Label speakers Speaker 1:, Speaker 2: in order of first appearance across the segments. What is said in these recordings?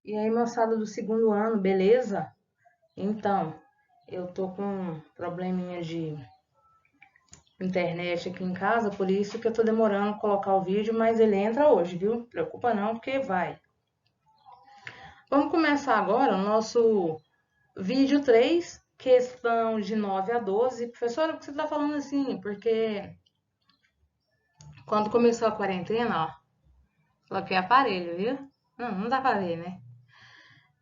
Speaker 1: E aí, moçada do segundo ano, beleza? Então, eu tô com um probleminha de internet aqui em casa, por isso que eu tô demorando a colocar o vídeo, mas ele entra hoje, viu? Preocupa não, porque vai. Vamos começar agora o nosso vídeo 3, questão de 9 a 12. Professora, por que você tá falando assim? Porque quando começou a quarentena, ó, coloquei aparelho, viu? Não dá pra ver, né?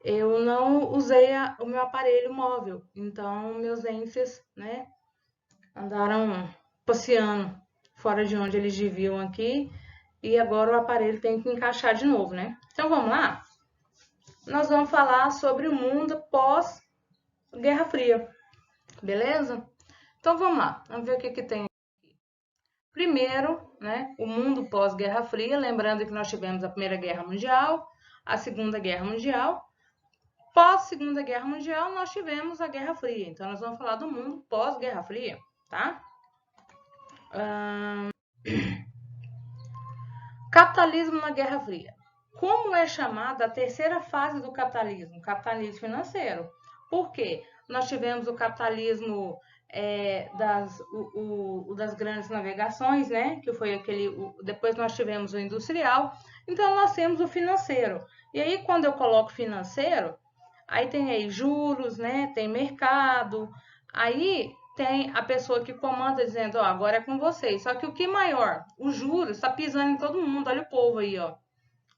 Speaker 1: Eu não usei o meu aparelho móvel, então meus dentes, né, andaram passeando fora de onde eles deviam aqui e agora o aparelho tem que encaixar de novo, né? Então vamos lá? Nós vamos falar sobre o mundo pós-Guerra Fria, beleza? Então vamos lá, vamos ver o que tem. Primeiro, né, o mundo pós-Guerra Fria, lembrando que nós tivemos a Primeira Guerra Mundial, a Segunda Guerra Mundial. Pós-Segunda Guerra Mundial, nós tivemos a Guerra Fria. Então, nós vamos falar do mundo pós-Guerra Fria, tá? Capitalismo na Guerra Fria. Como é chamada a terceira fase do capitalismo? O capitalismo financeiro. Por quê? Nós tivemos o capitalismo das grandes navegações, né? Que foi aquele. Depois nós tivemos o industrial. Então nós temos o financeiro. E aí, quando eu coloco financeiro, aí tem aí juros, né? Tem mercado. Aí tem a pessoa que comanda dizendo, ó, agora é com vocês. Só que o que maior? O juros está pisando em todo mundo. Olha o povo aí, ó.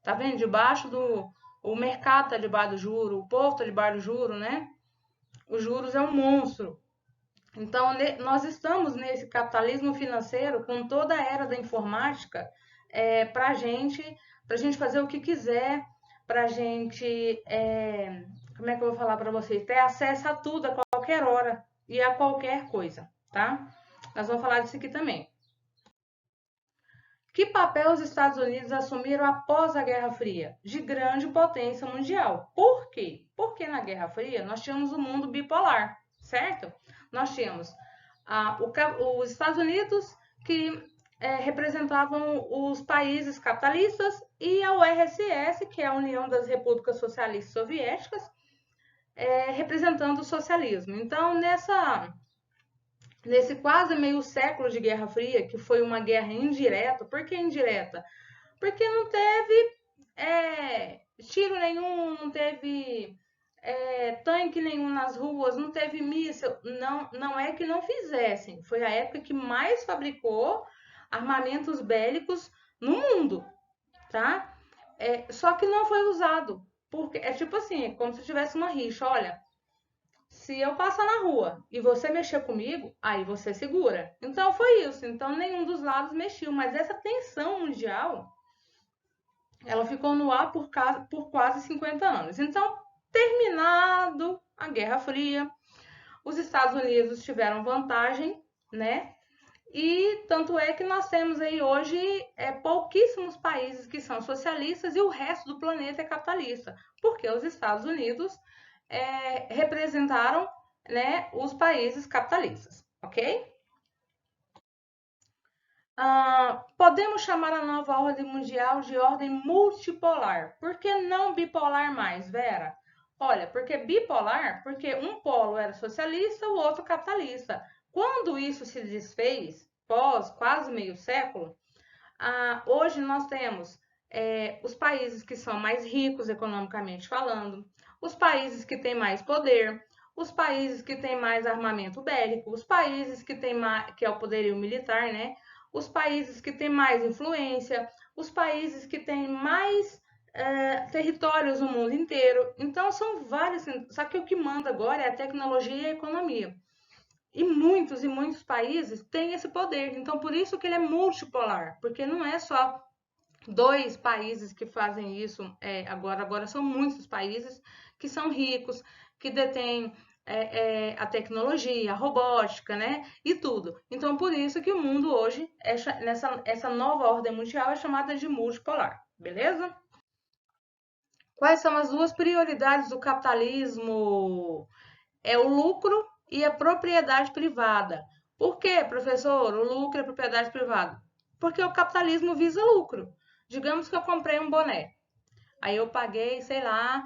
Speaker 1: Tá vendo? Debaixo do. O mercado tá debaixo do juro, o povo tá debaixo do juro, né? Os juros é um monstro. Então, nós estamos nesse capitalismo financeiro com toda a era da informática para gente fazer o que quiser, para gente, como é que eu vou falar para vocês? Ter acesso a tudo a qualquer hora e a qualquer coisa, tá? Nós vamos falar disso aqui também. Que papel os Estados Unidos assumiram após a Guerra Fria? De grande potência mundial. Por quê? Porque na Guerra Fria nós tínhamos um mundo bipolar, certo? Nós tínhamos os Estados Unidos que representavam os países capitalistas e a URSS, que é a União das Repúblicas Socialistas Soviéticas, representando o socialismo. Então, nesse quase meio século de Guerra Fria, que foi uma guerra indireta. Por que indireta? Porque não teve tiro nenhum, não teve tanque nenhum nas ruas, não teve míssil. Não é que não fizessem. Foi a época que mais fabricou armamentos bélicos no mundo, tá? Só que não foi usado. Porque é tipo assim, é como se tivesse uma rixa. Olha, se eu passar na rua e você mexer comigo, aí você segura. Então foi isso. Então nenhum dos lados mexeu. Mas essa tensão mundial, ela ficou no ar por quase 50 anos. Então, terminado a Guerra Fria, os Estados Unidos tiveram vantagem, né? E tanto é que nós temos aí hoje pouquíssimos países que são socialistas e o resto do planeta é capitalista, porque os Estados Unidos representaram, né, os países capitalistas, ok? Podemos chamar a nova ordem mundial de ordem multipolar. Por que não bipolar mais, Vera? Olha, porque bipolar, porque um polo era socialista, o outro capitalista. Quando isso se desfez, pós quase meio século, hoje nós temos os países que são mais ricos economicamente falando, os países que têm mais poder, os países que têm mais armamento bélico, os países que têm mais, que é o poderio militar, né? Os países que têm mais influência, os países que têm mais territórios no mundo inteiro. Então são vários, só que o que manda agora é a tecnologia e a economia. E muitos países têm esse poder. Então, por isso que ele é multipolar, porque não é só dois países que fazem isso agora são muitos países que são ricos, que detêm a tecnologia, a robótica, né? E tudo. Então, por isso que o mundo hoje, essa nova ordem mundial é chamada de multipolar, beleza? Quais são as duas prioridades do capitalismo? É o lucro e a propriedade privada. Por quê, professor? O lucro e a propriedade privada? Porque o capitalismo visa lucro. Digamos que eu comprei um boné. Aí eu paguei, sei lá,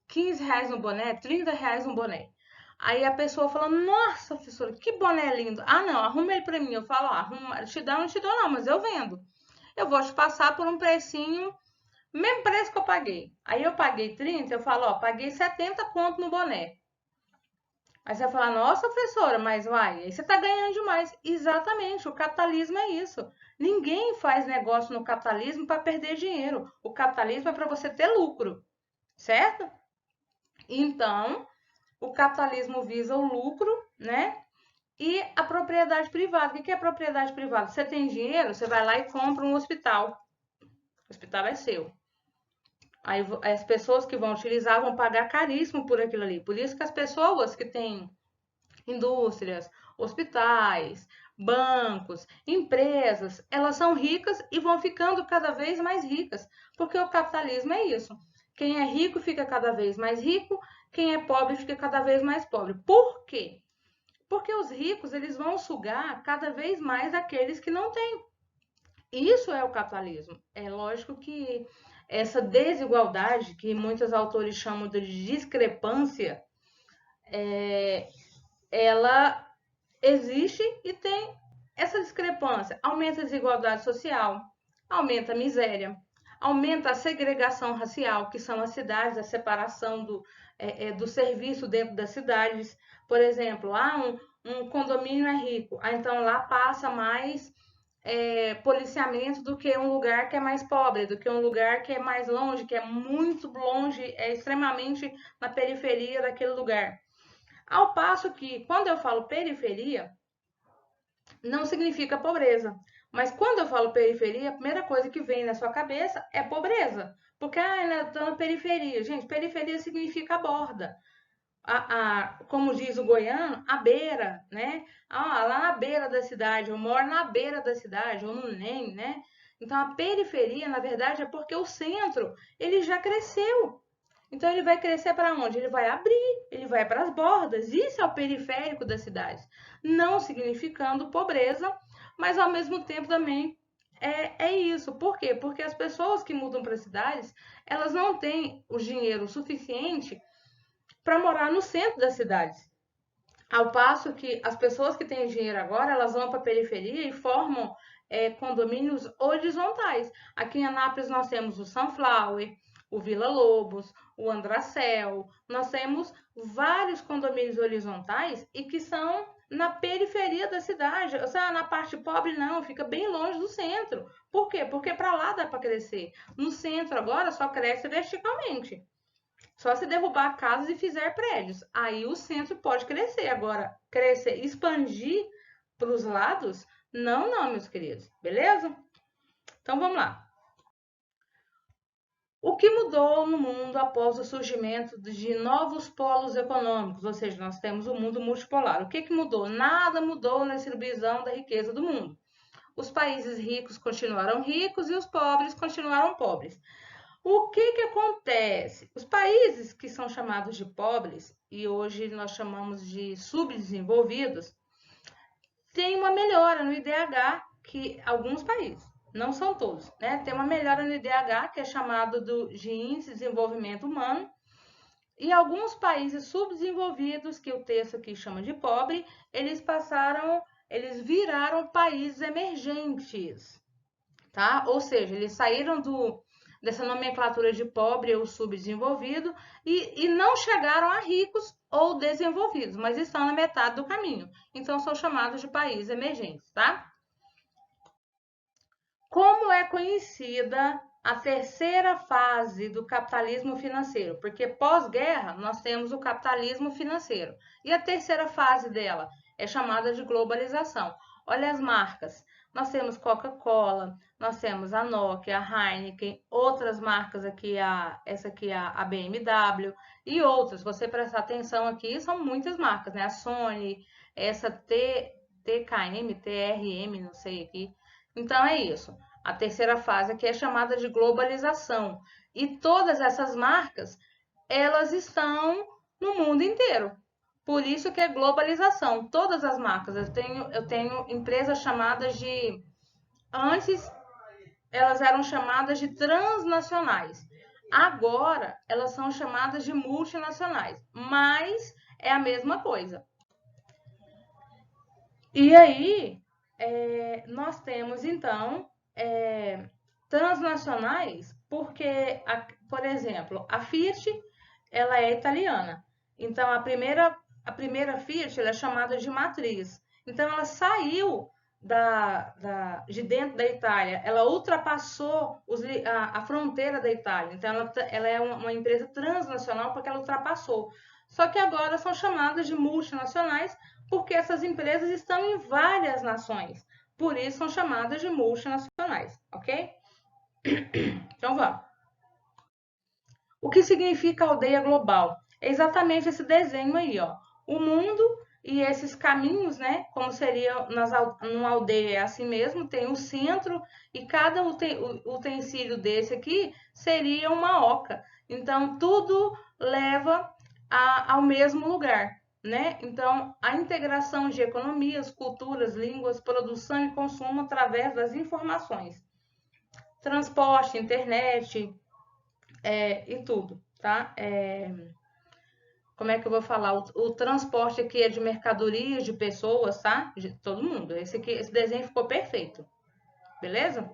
Speaker 1: 15 reais no boné, 30 reais no boné. Aí a pessoa fala, nossa, professora, que boné lindo. Ah, não, arruma ele pra mim. Eu falo, arruma, te dá, não te dou não, mas eu vendo. Eu vou te passar por um precinho, mesmo preço que eu paguei. Aí eu paguei 30, eu falo, ó, paguei 70 conto no boné. Aí você vai falar, nossa, professora, mas vai, aí você está ganhando demais. Exatamente, o capitalismo é isso. Ninguém faz negócio no capitalismo para perder dinheiro. O capitalismo é para você ter lucro, certo? Então, o capitalismo visa o lucro, né? E a propriedade privada. O que é propriedade privada? Você tem dinheiro, você vai lá e compra um hospital. O hospital é seu. Aí as pessoas que vão utilizar vão pagar caríssimo por aquilo ali. Por isso que as pessoas que têm indústrias, hospitais, bancos, empresas, elas são ricas e vão ficando cada vez mais ricas, porque o capitalismo é isso. Quem é rico fica cada vez mais rico, quem é pobre fica cada vez mais pobre. Por quê? Porque os ricos, eles vão sugar cada vez mais aqueles que não têm. Isso é o capitalismo. É lógico que essa desigualdade, que muitos autores chamam de discrepância, ela existe e tem essa discrepância. Aumenta a desigualdade social, aumenta a miséria, aumenta a segregação racial, que são as cidades, a separação do serviço dentro das cidades. Por exemplo, um condomínio é rico, então lá passa mais policiamento do que um lugar que é mais pobre, do que um lugar que é mais longe, que é muito longe, é extremamente na periferia daquele lugar. Ao passo que, quando eu falo periferia, não significa pobreza. Mas quando eu falo periferia, a primeira coisa que vem na sua cabeça é pobreza. Porque, eu tô na periferia. Gente, periferia significa a borda. Como diz o goiano, a beira, né? Lá na beira da cidade, eu moro na beira da cidade, ou no NEM, né? Então, a periferia, na verdade, é porque o centro, ele já cresceu. Então ele vai crescer para onde? Ele vai abrir, ele vai para as bordas. Isso é o periférico das cidades. Não significando pobreza, mas ao mesmo tempo também é isso. Por quê? Porque as pessoas que mudam para as cidades, elas não têm o dinheiro suficiente para morar no centro das cidades. Ao passo que as pessoas que têm dinheiro agora, elas vão para a periferia e formam condomínios horizontais. Aqui em Anápolis nós temos o Sunflower, o Vila Lobos, o Andracel. Nós temos vários condomínios horizontais e que são na periferia da cidade. Ou seja, na parte pobre não, fica bem longe do centro. Por quê? Porque para lá dá para crescer. No centro agora só cresce verticalmente. Só se derrubar casas e fizer prédios. Aí o centro pode crescer. Agora, crescer, expandir para os lados, não, meus queridos. Beleza? Então vamos lá. O que mudou no mundo após o surgimento de novos polos econômicos? Ou seja, nós temos o mundo multipolar. O que mudou? Nada mudou na distribuição da riqueza do mundo. Os países ricos continuaram ricos e os pobres continuaram pobres. O que acontece? Os países que são chamados de pobres, e hoje nós chamamos de subdesenvolvidos, têm uma melhora no IDH que alguns países, não são todos, né? Tem uma melhora no IDH que é chamado de Índice de Desenvolvimento Humano, e alguns países subdesenvolvidos, que o texto aqui chama de pobre, eles viraram países emergentes, tá? Ou seja, eles saíram dessa nomenclatura de pobre ou subdesenvolvido e não chegaram a ricos ou desenvolvidos, mas estão na metade do caminho. Então, são chamados de países emergentes, tá? Como é conhecida a terceira fase do capitalismo financeiro? Porque pós-guerra nós temos o capitalismo financeiro. E a terceira fase dela é chamada de globalização. Olha as marcas. Nós temos Coca-Cola, nós temos a Nokia, a Heineken, outras marcas aqui, essa aqui a BMW e outras. Se você prestar atenção aqui, são muitas marcas, né? A Sony, essa TKM, TRM, não sei aqui. Então é isso. A terceira fase aqui é chamada de globalização. E todas essas marcas, elas estão no mundo inteiro. Por isso que é globalização. Todas as marcas. Eu tenho empresas chamadas de antes elas eram chamadas de transnacionais. Agora, elas são chamadas de multinacionais, mas é a mesma coisa. E aí, nós temos, então, transnacionais, porque, por exemplo, a Fiat, ela é italiana. Então, a primeira Fiat, ela é chamada de matriz. Então, ela saiu de dentro da Itália, ela ultrapassou a fronteira da Itália. Então, ela é uma empresa transnacional porque ela ultrapassou. Só que agora são chamadas de multinacionais porque essas empresas estão em várias nações. Por isso são chamadas de multinacionais, ok? Então vamos. O que significa aldeia global? É exatamente esse desenho aí, ó. O mundo e esses caminhos, né? Como seria numa aldeia é assim mesmo, tem o centro e cada utensílio desse aqui seria uma oca. Então tudo leva ao mesmo lugar, né? Então a integração de economias, culturas, línguas, produção e consumo através das informações. Transporte, internet, e tudo, tá? Como é que eu vou falar? O transporte aqui é de mercadorias, de pessoas, tá? De todo mundo. Esse desenho ficou perfeito, beleza?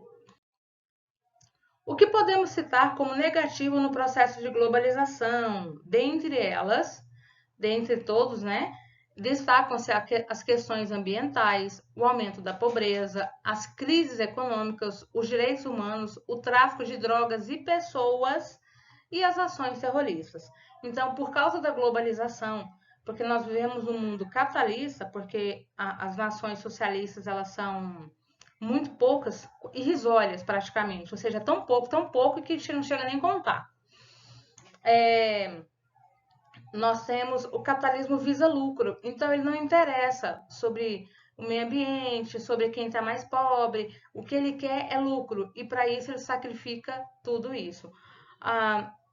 Speaker 1: O que podemos citar como negativo no processo de globalização? Dentre todos, né? Destacam-se as questões ambientais, o aumento da pobreza, as crises econômicas, os direitos humanos, o tráfico de drogas e pessoas e as ações terroristas. Então, por causa da globalização, porque nós vivemos um mundo capitalista, porque as nações socialistas elas são muito poucas, irrisórias praticamente, ou seja, tão pouco que a gente não chega nem a contar. Nós temos o capitalismo visa lucro, então ele não interessa sobre o meio ambiente, sobre quem está mais pobre, o que ele quer é lucro, e para isso ele sacrifica tudo isso.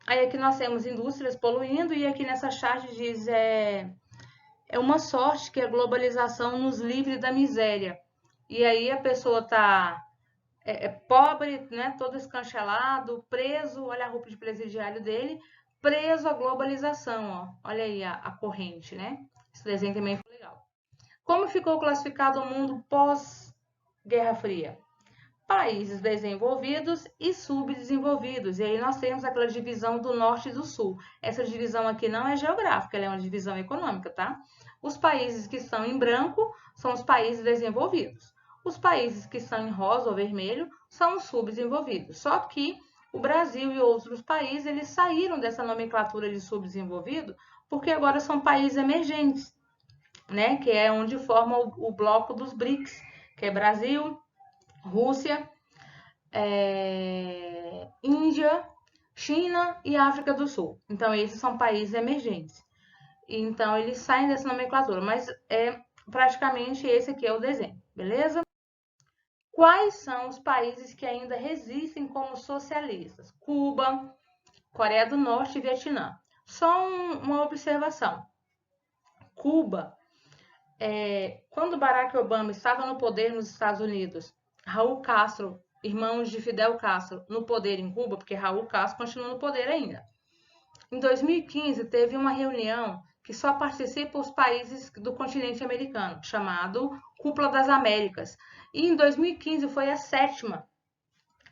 Speaker 1: Aí aqui nós temos indústrias poluindo, e aqui nessa charge diz é uma sorte que a globalização nos livre da miséria. E aí a pessoa está pobre, né, todo escanchelado, preso, olha a roupa de presidiário dele, preso à globalização, ó. Olha aí a corrente, né? Esse desenho também foi legal. Como ficou classificado o mundo pós-Guerra Fria? Países desenvolvidos e subdesenvolvidos. E aí nós temos aquela divisão do norte e do sul. Essa divisão aqui não é geográfica, ela é uma divisão econômica, tá? Os países que estão em branco são os países desenvolvidos. Os países que estão em rosa ou vermelho são os subdesenvolvidos. Só que o Brasil e outros países, eles saíram dessa nomenclatura de subdesenvolvido porque agora são países emergentes, né? Que é onde forma o bloco dos BRICS, que é Brasil, Rússia, Índia, China e África do Sul. Então, esses são países emergentes. Então, eles saem dessa nomenclatura, mas praticamente esse aqui é o desenho, beleza? Quais são os países que ainda resistem como socialistas? Cuba, Coreia do Norte e Vietnã. Só uma observação. Cuba, quando Barack Obama estava no poder nos Estados Unidos, Raul Castro, irmãos de Fidel Castro, no poder em Cuba, porque Raul Castro continua no poder ainda. Em 2015, teve uma reunião que só participa os países do continente americano, chamado Cúpula das Américas. E em 2015 foi a 7ª.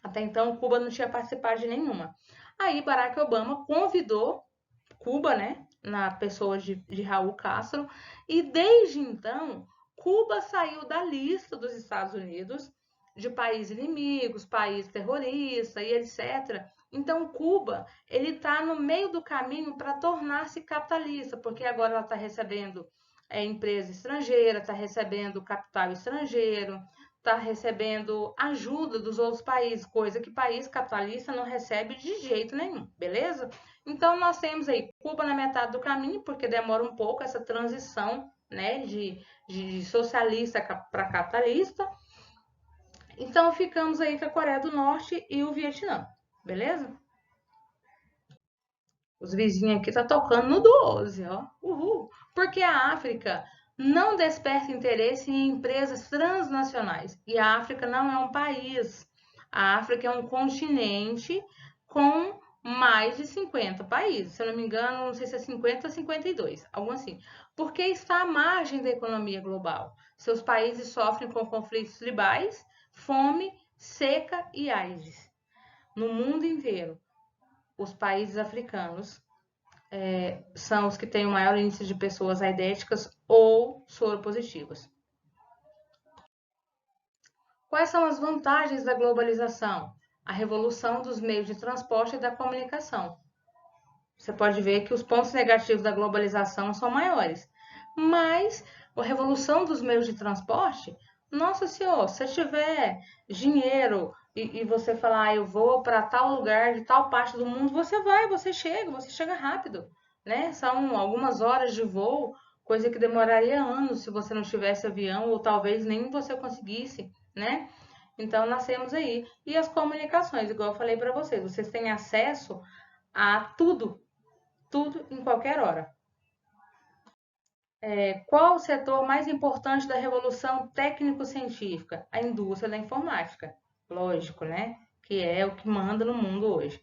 Speaker 1: Até então, Cuba não tinha participado de nenhuma. Aí Barack Obama convidou Cuba, né, na pessoa de Raul Castro, e desde então, Cuba saiu da lista dos Estados Unidos de países inimigos, país terrorista e etc. Então, Cuba, ele está no meio do caminho para tornar-se capitalista, porque agora ela está recebendo empresa estrangeira, está recebendo capital estrangeiro, está recebendo ajuda dos outros países, coisa que país capitalista não recebe de jeito nenhum, beleza? Então, nós temos aí Cuba na metade do caminho, porque demora um pouco essa transição, né, de socialista para capitalista. Então, ficamos aí com a Coreia do Norte e o Vietnã, beleza? Os vizinhos aqui tá tocando no 12, ó. Uhul! Porque a África não desperta interesse em empresas transnacionais. E a África não é um país. A África é um continente com mais de 50 países. Se eu não me engano, não sei se é 50 ou 52, algo assim. Porque está à margem da economia global. Seus países sofrem com conflitos tribais, fome, seca e AIDS. No mundo inteiro, os países africanos são os que têm o maior índice de pessoas aidéticas ou soropositivas. Quais são as vantagens da globalização? A revolução dos meios de transporte e da comunicação. Você pode ver que os pontos negativos da globalização são maiores. Mas a revolução dos meios de transporte, nossa senhora, se tiver dinheiro e você falar, eu vou para tal lugar de tal parte do mundo, você vai, você chega rápido, né? São algumas horas de voo, coisa que demoraria anos se você não tivesse avião, ou talvez nem você conseguisse, né? Então, nascemos aí. E as comunicações, igual eu falei para vocês têm acesso a tudo em qualquer hora. Qual o setor mais importante da revolução técnico-científica? A indústria da informática. Lógico, né? Que é o que manda no mundo hoje.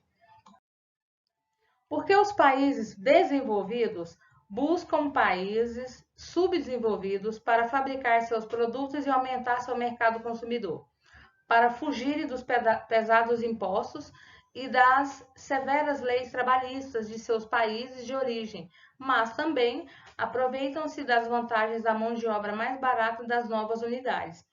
Speaker 1: Porque os países desenvolvidos buscam países subdesenvolvidos para fabricar seus produtos e aumentar seu mercado consumidor, para fugirem dos pesados impostos e das severas leis trabalhistas de seus países de origem, mas também aproveitam-se das vantagens da mão de obra mais barata das novas unidades.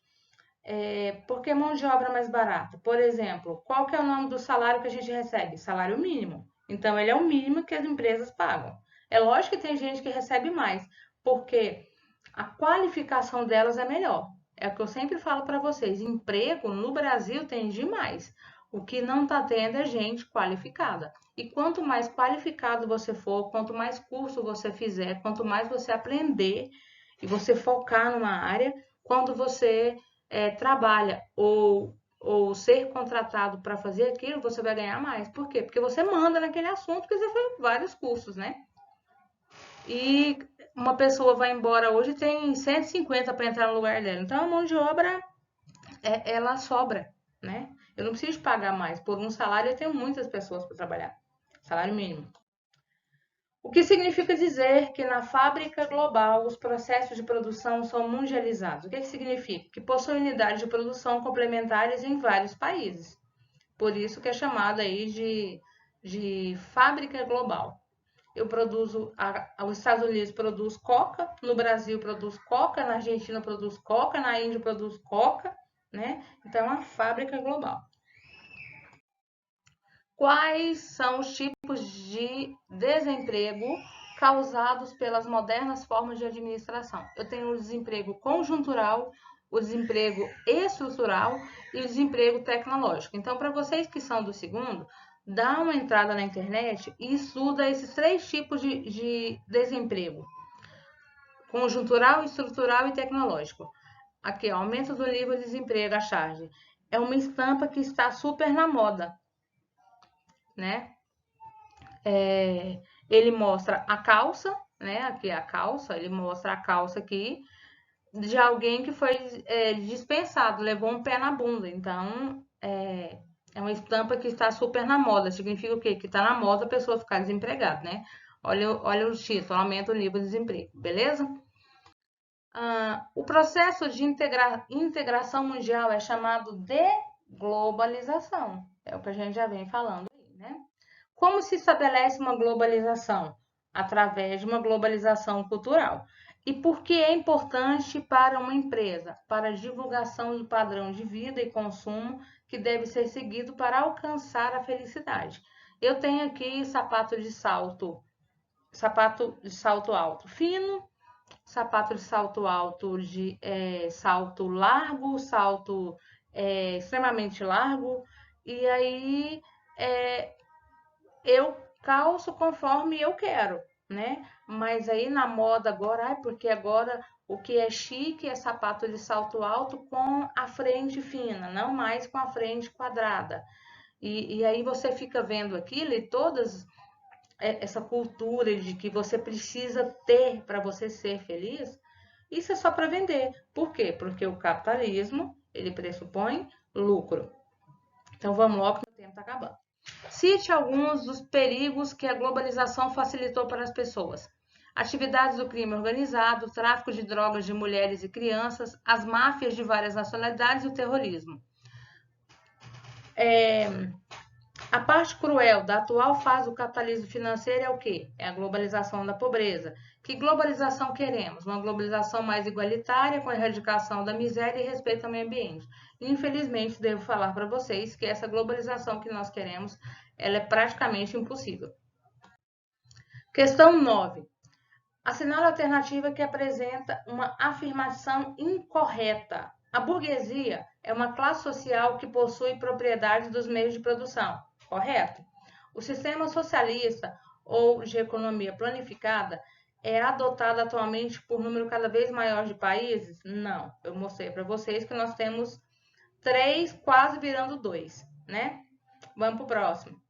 Speaker 1: Por que mão de obra mais barata? Por exemplo, qual que é o nome do salário que a gente recebe? Salário mínimo. Então, ele é o mínimo que as empresas pagam. É lógico que tem gente que recebe mais, porque a qualificação delas é melhor. É o que eu sempre falo para vocês, emprego no Brasil tem demais. O que não está tendo é gente qualificada. E quanto mais qualificado você for, quanto mais curso você fizer, quanto mais você aprender e você focar numa área, quando você trabalha ou ser contratado para fazer aquilo, você vai ganhar mais. Por quê? Porque você manda naquele assunto, porque você fez vários cursos, né? E uma pessoa vai embora hoje e tem 150 para entrar no lugar dela. Então, a mão de obra, ela sobra, né? Eu não preciso pagar mais. Por um salário, eu tenho muitas pessoas para trabalhar. Salário mínimo. O que significa dizer que na fábrica global os processos de produção são mundializados? O que significa? Que possui unidades de produção complementares em vários países. Por isso que é chamado aí de fábrica global. Eu produzo, os Estados Unidos produz coca, no Brasil produz coca, na Argentina produz coca, na Índia produz coca, né? Então é uma fábrica global. Quais são os tipos de desemprego causados pelas modernas formas de administração? Eu tenho o desemprego conjuntural, o desemprego estrutural e o desemprego tecnológico. Então, para vocês que são do segundo, dá uma entrada na internet e estuda esses 3 tipos de desemprego: conjuntural, estrutural e tecnológico. Aqui, ó, aumento do nível de desemprego, a charge. É uma estampa que está super na moda, né? Ele mostra a calça, né? Aqui a calça, ele mostra a calça aqui de alguém que foi dispensado, levou um pé na bunda. Então, é uma estampa que está super na moda. Significa o quê? Que está na moda a pessoa ficar desempregada, né? Olha o título, aumenta o nível de desemprego, beleza? O processo de integração mundial é chamado de globalização. É o que a gente já vem falando aí, né? Como se estabelece uma globalização? Através de uma globalização cultural. E por que é importante para uma empresa? Para a divulgação do padrão de vida e consumo que deve ser seguido para alcançar a felicidade. Eu tenho aqui sapato de salto alto fino, sapato de salto alto de salto largo, salto extremamente largo, e aí eu calço conforme eu quero, né? Mas aí na moda agora, porque agora o que é chique é sapato de salto alto com a frente fina, não mais com a frente quadrada. E aí você fica vendo aquilo e todas essa cultura de que você precisa ter para você ser feliz, isso é só para vender. Por quê? Porque o capitalismo, ele pressupõe lucro. Então vamos logo que o tempo está acabando. Cite alguns dos perigos que a globalização facilitou para as pessoas. Atividades do crime organizado, tráfico de drogas de mulheres e crianças, as máfias de várias nacionalidades e o terrorismo. A parte cruel da atual fase do capitalismo financeiro é o quê? É a globalização da pobreza. Que globalização queremos? Uma globalização mais igualitária, com a erradicação da miséria e respeito ao meio ambiente. Infelizmente, devo falar para vocês que essa globalização que nós queremos, ela é praticamente impossível. Questão 9. Assinale a alternativa que apresenta uma afirmação incorreta. A burguesia é uma classe social que possui propriedade dos meios de produção. Correto? O sistema socialista ou de economia planificada é adotado atualmente por número cada vez maior de países? Não. Eu mostrei para vocês que nós temos 3, quase virando 2, né? Vamos para o próximo.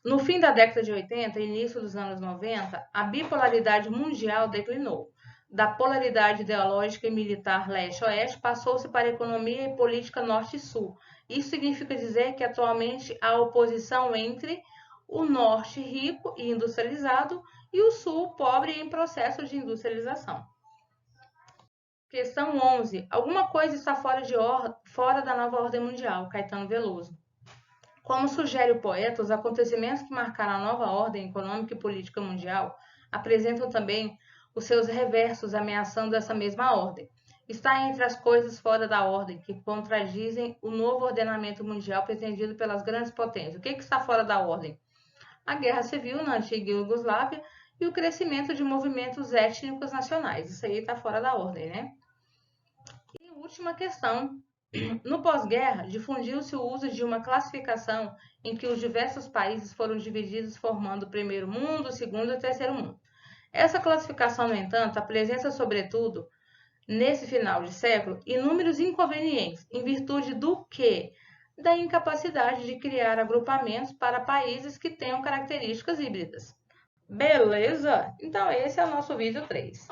Speaker 1: No fim da década de 80 e início dos anos 90, a bipolaridade mundial declinou. Da polaridade ideológica e militar leste-oeste, passou-se para a economia e política norte-sul. Isso significa dizer que atualmente há oposição entre o norte rico e industrializado e o sul pobre e em processo de industrialização. Questão 11. Alguma coisa está fora da nova ordem mundial. Caetano Veloso. Como sugere o poeta, os acontecimentos que marcaram a nova ordem econômica e política mundial apresentam também os seus reversos ameaçando essa mesma ordem. Está entre as coisas fora da ordem que contradizem o novo ordenamento mundial pretendido pelas grandes potências. O que está fora da ordem? A guerra civil na antiga Iugoslávia e o crescimento de movimentos étnicos nacionais. Isso aí está fora da ordem, né? E última questão. No pós-guerra, difundiu-se o uso de uma classificação em que os diversos países foram divididos formando o primeiro mundo, o segundo e o terceiro mundo. Essa classificação, no entanto, apresenta, sobretudo, nesse final de século, inúmeros inconvenientes, em virtude do quê? Da incapacidade de criar agrupamentos para países que tenham características híbridas. Beleza? Então, esse é o nosso vídeo 3.